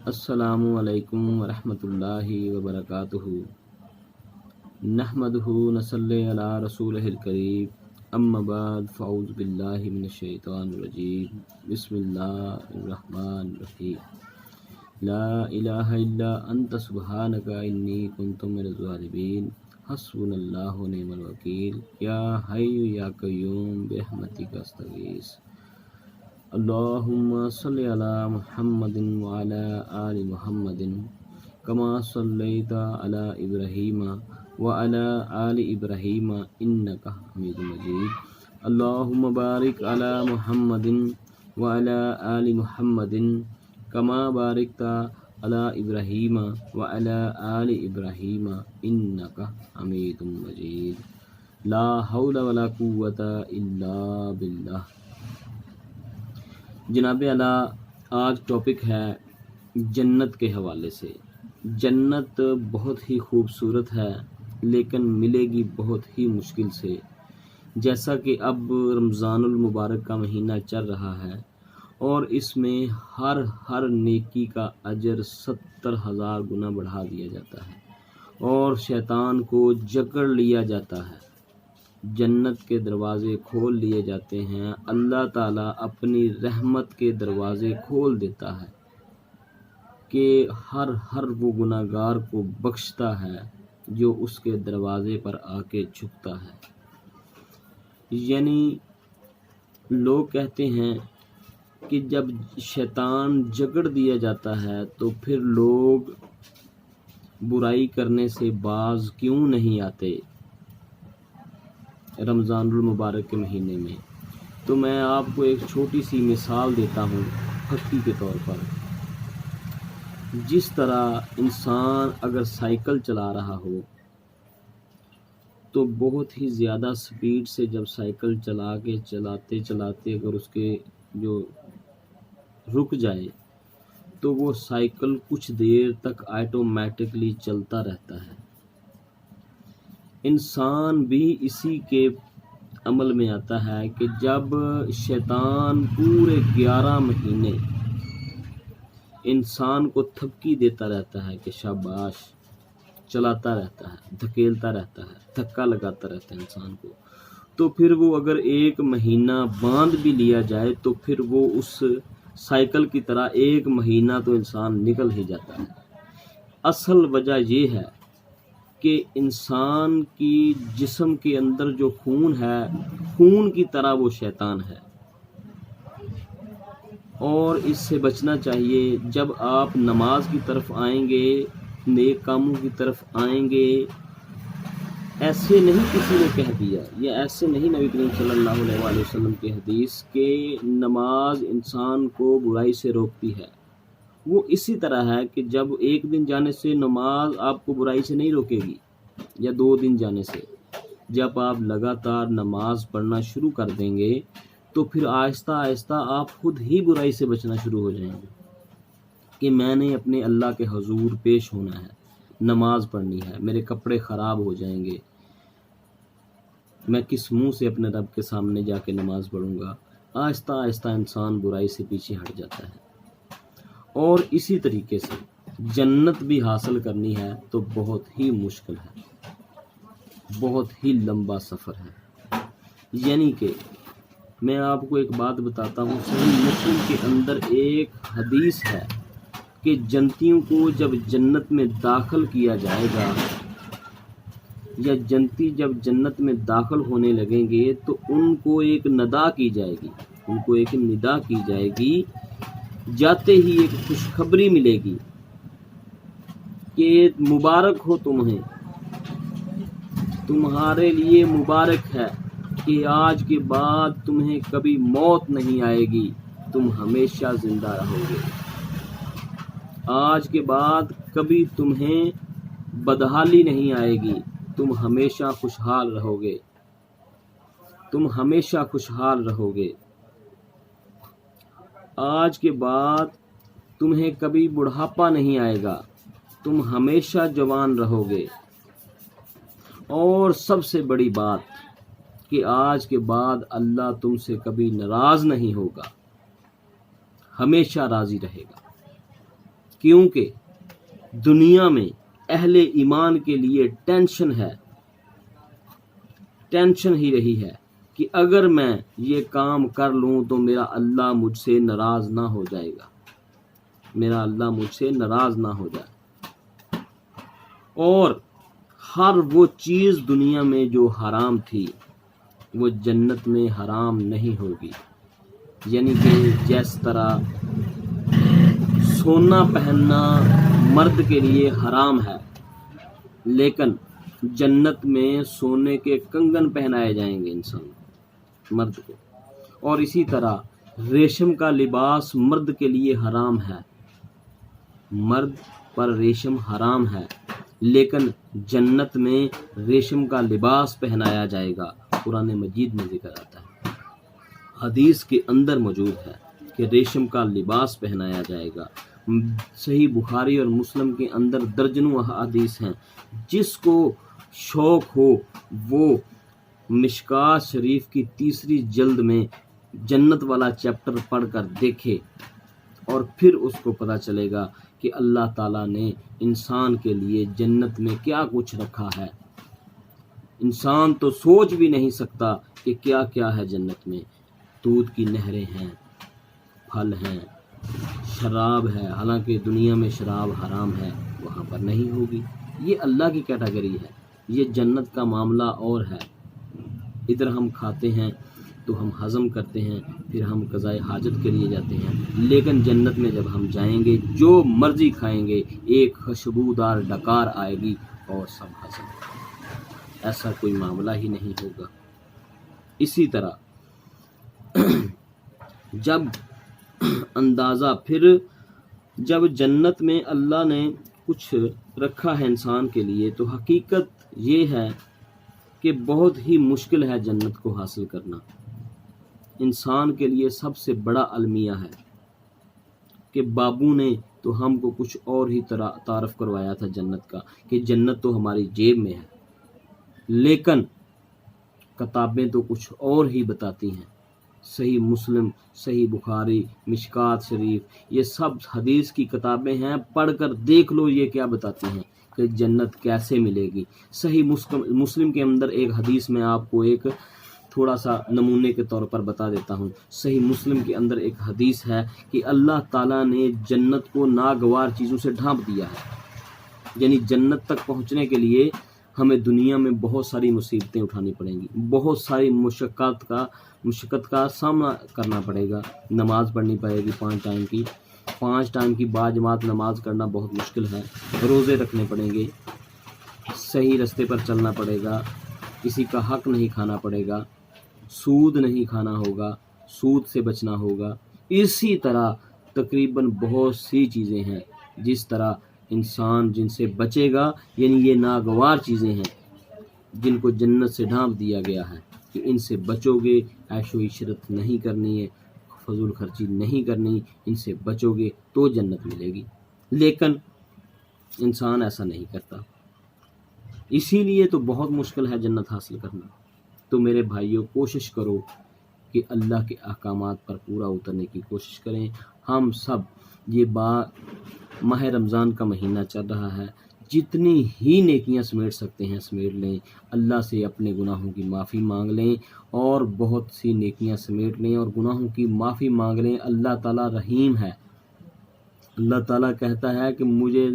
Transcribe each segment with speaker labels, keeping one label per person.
Speaker 1: السلام علیکم ورحمۃ اللہ وبرکاتہ۔ نحمدہ نصلی علی رسولہ الکریم، اما بعد فاعوذ باللہ من الشیطان الرجیم، بسم اللہ الرحمن الرحیم۔ لا الہ الا انت سبحانک انی کنت من الظالمین، حسبنا اللہ ونعم الوکیل، یا حی یا قیوم برحمتک استغیث۔ اللہم صلی علی محمد وعلی آل محمد کما صلیت علی ابراہیم وعلی آل ابراہیم انک حمید مجید۔ اللہم بارک علی محمد وعلی آل محمد کما بارکت علی ابراہیم وعلی آل ابراہیم انک حمید مجید۔ لا حول ولا قوۃ الا باللہ۔ جناب اعلیٰ، آج ٹاپک ہے جنت کے حوالے سے۔ جنت بہت ہی خوبصورت ہے لیکن ملے گی بہت ہی مشکل سے۔ جیسا کہ اب رمضان المبارک کا مہینہ چل رہا ہے اور اس میں ہر نیکی کا اجر 70,000 گنا بڑھا دیا جاتا ہے اور شیطان کو جکڑ لیا جاتا ہے، جنت کے دروازے کھول لیے جاتے ہیں، اللہ تعالیٰ اپنی رحمت کے دروازے کھول دیتا ہے کہ ہر وہ گناہ گار کو بخشتا ہے جو اس کے دروازے پر آ کے جھکتا ہے۔ یعنی لوگ کہتے ہیں کہ جب شیطان جکڑ دیا جاتا ہے تو پھر لوگ برائی کرنے سے باز کیوں نہیں آتے رمضان المبارک کے مہینے میں؟ تو میں آپ کو ایک چھوٹی سی مثال دیتا ہوں پھکی کے طور پر۔ جس طرح انسان اگر سائیکل چلا رہا ہو تو بہت ہی زیادہ سپیڈ سے جب سائیکل چلاتے اگر اس کے جو رک جائے تو وہ سائیکل کچھ دیر تک آٹومیٹکلی چلتا رہتا ہے۔ انسان بھی اسی کے عمل میں آتا ہے کہ جب شیطان پورے 11 مہینے انسان کو تھپکی دیتا رہتا ہے کہ شاباش، چلاتا رہتا ہے، دھکیلتا رہتا ہے، دھکا لگاتا رہتا ہے انسان کو، تو پھر وہ اگر 1 مہینہ باندھ بھی لیا جائے تو پھر وہ اس سائیکل کی طرح 1 مہینہ تو انسان نکل ہی جاتا ہے۔ اصل وجہ یہ ہے کہ انسان کی جسم کے اندر جو خون ہے، خون کی طرح وہ شیطان ہے اور اس سے بچنا چاہیے۔ جب آپ نماز کی طرف آئیں گے، نیک کاموں کی طرف آئیں گے، ایسے نہیں کسی نے کہہ دیا، یا ایسے نہیں نبی کریم صلی اللہ علیہ وآلہ وسلم کی حدیث کہ نماز انسان کو برائی سے روکتی ہے۔ وہ اسی طرح ہے کہ جب 1 دن جانے سے نماز آپ کو برائی سے نہیں روکے گی، یا 2 دن جانے سے، جب آپ لگاتار نماز پڑھنا شروع کر دیں گے تو پھر آہستہ آہستہ آپ خود ہی برائی سے بچنا شروع ہو جائیں گے کہ میں نے اپنے اللہ کے حضور پیش ہونا ہے، نماز پڑھنی ہے، میرے کپڑے خراب ہو جائیں گے، میں کس منہ سے اپنے رب کے سامنے جا کے نماز پڑھوں گا۔ آہستہ آہستہ انسان برائی سے پیچھے ہٹ جاتا ہے۔ اور اسی طریقے سے جنت بھی حاصل کرنی ہے تو بہت ہی مشکل ہے، بہت ہی لمبا سفر ہے۔ یعنی کہ میں آپ کو ایک بات بتاتا ہوں، صحیح مسلم کے اندر ایک حدیث ہے کہ جنتیوں کو جب جنت میں داخل کیا جائے گا، یا جنتی جب جنت میں داخل ہونے لگیں گے تو ان کو ایک ندا کی جائے گی، ان کو ایک ندا کی جائے گی، جاتے ہی ایک خوشخبری ملے گی کہ مبارک ہو تمہیں، تمہارے لیے مبارک ہے کہ آج کے بعد تمہیں کبھی موت نہیں آئے گی، تم ہمیشہ زندہ رہو گے۔ آج کے بعد کبھی تمہیں بدحالی نہیں آئے گی، تم ہمیشہ خوشحال رہو گے، تم ہمیشہ خوشحال رہو گے۔ آج کے بعد تمہیں کبھی بڑھاپا نہیں آئے گا، تم ہمیشہ جوان رہو گے۔ اور سب سے بڑی بات کہ آج کے بعد اللہ تم سے کبھی ناراض نہیں ہوگا، ہمیشہ راضی رہے گا۔ کیونکہ دنیا میں اہل ایمان کے لیے ٹینشن ہی رہی ہے کہ اگر میں یہ کام کر لوں تو میرا اللہ مجھ سے ناراض نہ ہو جائے گا، میرا اللہ مجھ سے ناراض نہ ہو جائے۔ اور ہر وہ چیز دنیا میں جو حرام تھی وہ جنت میں حرام نہیں ہوگی، یعنی کہ جس طرح سونا پہننا مرد کے لیے حرام ہے، لیکن جنت میں سونے کے کنگن پہنائے جائیں گے انسان مرد کو، اور اسی طرح ریشم کا لباس مرد کے لیے حرام ہے، مرد پر ریشم حرام ہے، لیکن جنت میں ریشم کا لباس پہنایا جائے گا۔ قرآن مجید میں ذکر آتا ہے، حدیث کے اندر موجود ہے کہ ریشم کا لباس پہنایا جائے گا۔ صحیح بخاری اور مسلم کے اندر درجنوں احادیث ہیں، جس کو شوق ہو وہ مشکات شریف کی 3 جلد میں جنت والا چیپٹر پڑھ کر دیکھے، اور پھر اس کو پتہ چلے گا کہ اللہ تعالیٰ نے انسان کے لیے جنت میں کیا کچھ رکھا ہے۔ انسان تو سوچ بھی نہیں سکتا کہ کیا کیا ہے جنت میں۔ دودھ کی نہریں ہیں، پھل ہیں، شراب ہے، حالانکہ دنیا میں شراب حرام ہے، وہاں پر نہیں ہوگی۔ یہ اللہ کی کیٹیگری ہے، یہ جنت کا معاملہ اور ہے۔ ادھر ہم کھاتے ہیں تو ہم ہضم کرتے ہیں، پھر ہم قضائے حاجت کے لیے جاتے ہیں، لیکن جنت میں جب ہم جائیں گے جو مرضی کھائیں گے، ایک خوشبودار ڈکار آئے گی اور سب ہضم، ایسا کوئی معاملہ ہی نہیں ہوگا۔ اسی طرح جب اندازہ پھر جب جنت میں اللہ نے کچھ رکھا ہے انسان کے لیے، تو حقیقت یہ ہے کہ بہت ہی مشکل ہے جنت کو حاصل کرنا۔ انسان کے لیے سب سے بڑا المیہ ہے کہ بابو نے تو ہم کو کچھ اور ہی تعارف کروایا تھا جنت کا، کہ جنت تو ہماری جیب میں ہے، لیکن کتابیں تو کچھ اور ہی بتاتی ہیں۔ صحیح مسلم، صحیح بخاری، مشکات شریف، یہ سب حدیث کی کتابیں ہیں، پڑھ کر دیکھ لو یہ کیا بتاتی ہیں کہ جنت کیسے ملے گی۔ صحیح مسلم کے اندر ایک حدیث میں آپ کو ایک تھوڑا سا نمونے کے طور پر بتا دیتا ہوں۔ صحیح مسلم کے اندر ایک حدیث ہے کہ اللہ تعالیٰ نے جنت کو ناگوار چیزوں سے ڈھانپ دیا ہے، یعنی جنت تک پہنچنے کے لیے ہمیں دنیا میں بہت ساری مصیبتیں اٹھانی پڑیں گی، بہت ساری مشقت کا سامنا کرنا پڑے گا۔ نماز پڑھنی پڑے گی 5 ٹائم کی باجماعت نماز کرنا بہت مشکل ہے، روزے رکھنے پڑیں گے، صحیح راستے پر چلنا پڑے گا، کسی کا حق نہیں کھانا پڑے گا، سود نہیں کھانا ہوگا، سود سے بچنا ہوگا۔ اسی طرح تقریباً بہت سی چیزیں ہیں جس طرح انسان جن سے بچے گا، یعنی یہ ناگوار چیزیں ہیں جن کو جنت سے ڈھانپ دیا گیا ہے کہ ان سے بچو گے، عیش و عشرت نہیں کرنی ہے، فضول خرچی نہیں کرنی، ان سے بچو گے تو جنت ملے گی، لیکن انسان ایسا نہیں کرتا، اسی لیے تو بہت مشکل ہے جنت حاصل کرنا۔ تو میرے بھائیوں، کوشش کرو کہ اللہ کے احکامات پر پورا اترنے کی کوشش کریں۔ ہم سب یہ ماہ رمضان کا مہینہ چل رہا ہے، جتنی ہی نیکیاں سمیٹ سکتے ہیں سمیٹ لیں، اللہ سے اپنے گناہوں کی معافی مانگ لیں اور بہت سی نیکیاں سمیٹ لیں اور گناہوں کی معافی مانگ لیں۔ اللہ تعالیٰ رحیم ہے، اللہ تعالیٰ کہتا ہے کہ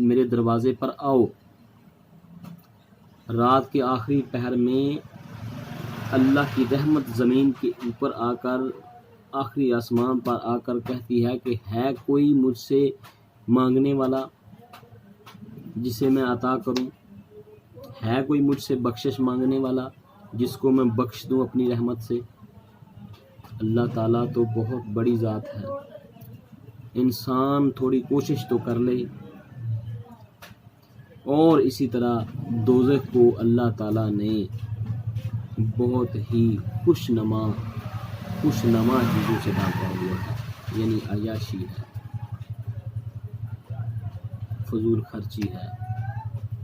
Speaker 1: میرے دروازے پر آؤ۔ رات کے آخری پہر میں اللہ کی رحمت زمین کے اوپر آ کر، آخری آسمان پر آ کر کہتی ہے کہ ہے کوئی مجھ سے مانگنے والا جسے میں عطا کروں، ہے کوئی مجھ سے بخشش مانگنے والا جس کو میں بخش دوں اپنی رحمت سے۔ اللہ تعالیٰ تو بہت بڑی ذات ہے، انسان تھوڑی کوشش تو کر لے۔ اور اسی طرح دوزخ کو اللہ تعالیٰ نے بہت ہی خوشنما چیزوں سے ڈھانپا ہوا ہے، یعنی عیاشی ہے، فضول خرچی ہے،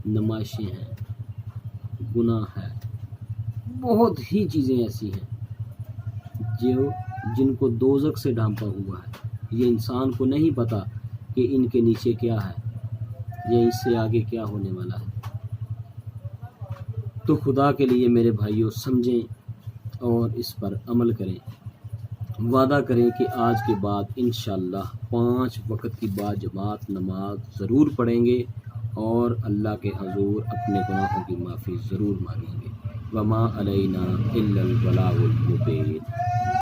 Speaker 1: نمائشیں ہیں، گناہ ہے، بہت ہی چیزیں ایسی ہیں جن کو دوزخ سے ڈھانپا ہوا ہے۔ یہ انسان کو نہیں پتا کہ ان کے نیچے کیا ہے یا اس سے آگے کیا ہونے والا ہے۔ تو خدا کے لیے میرے بھائیوں سمجھیں اور اس پر عمل کریں۔ وعدہ کریں کہ آج کے بعد انشاءاللہ 5 وقت کی باجماعت نماز ضرور پڑھیں گے اور اللہ کے حضور اپنے گناہوں کی معافی ضرور مانگیں گے۔ وما علینا الا البلاغ المبین۔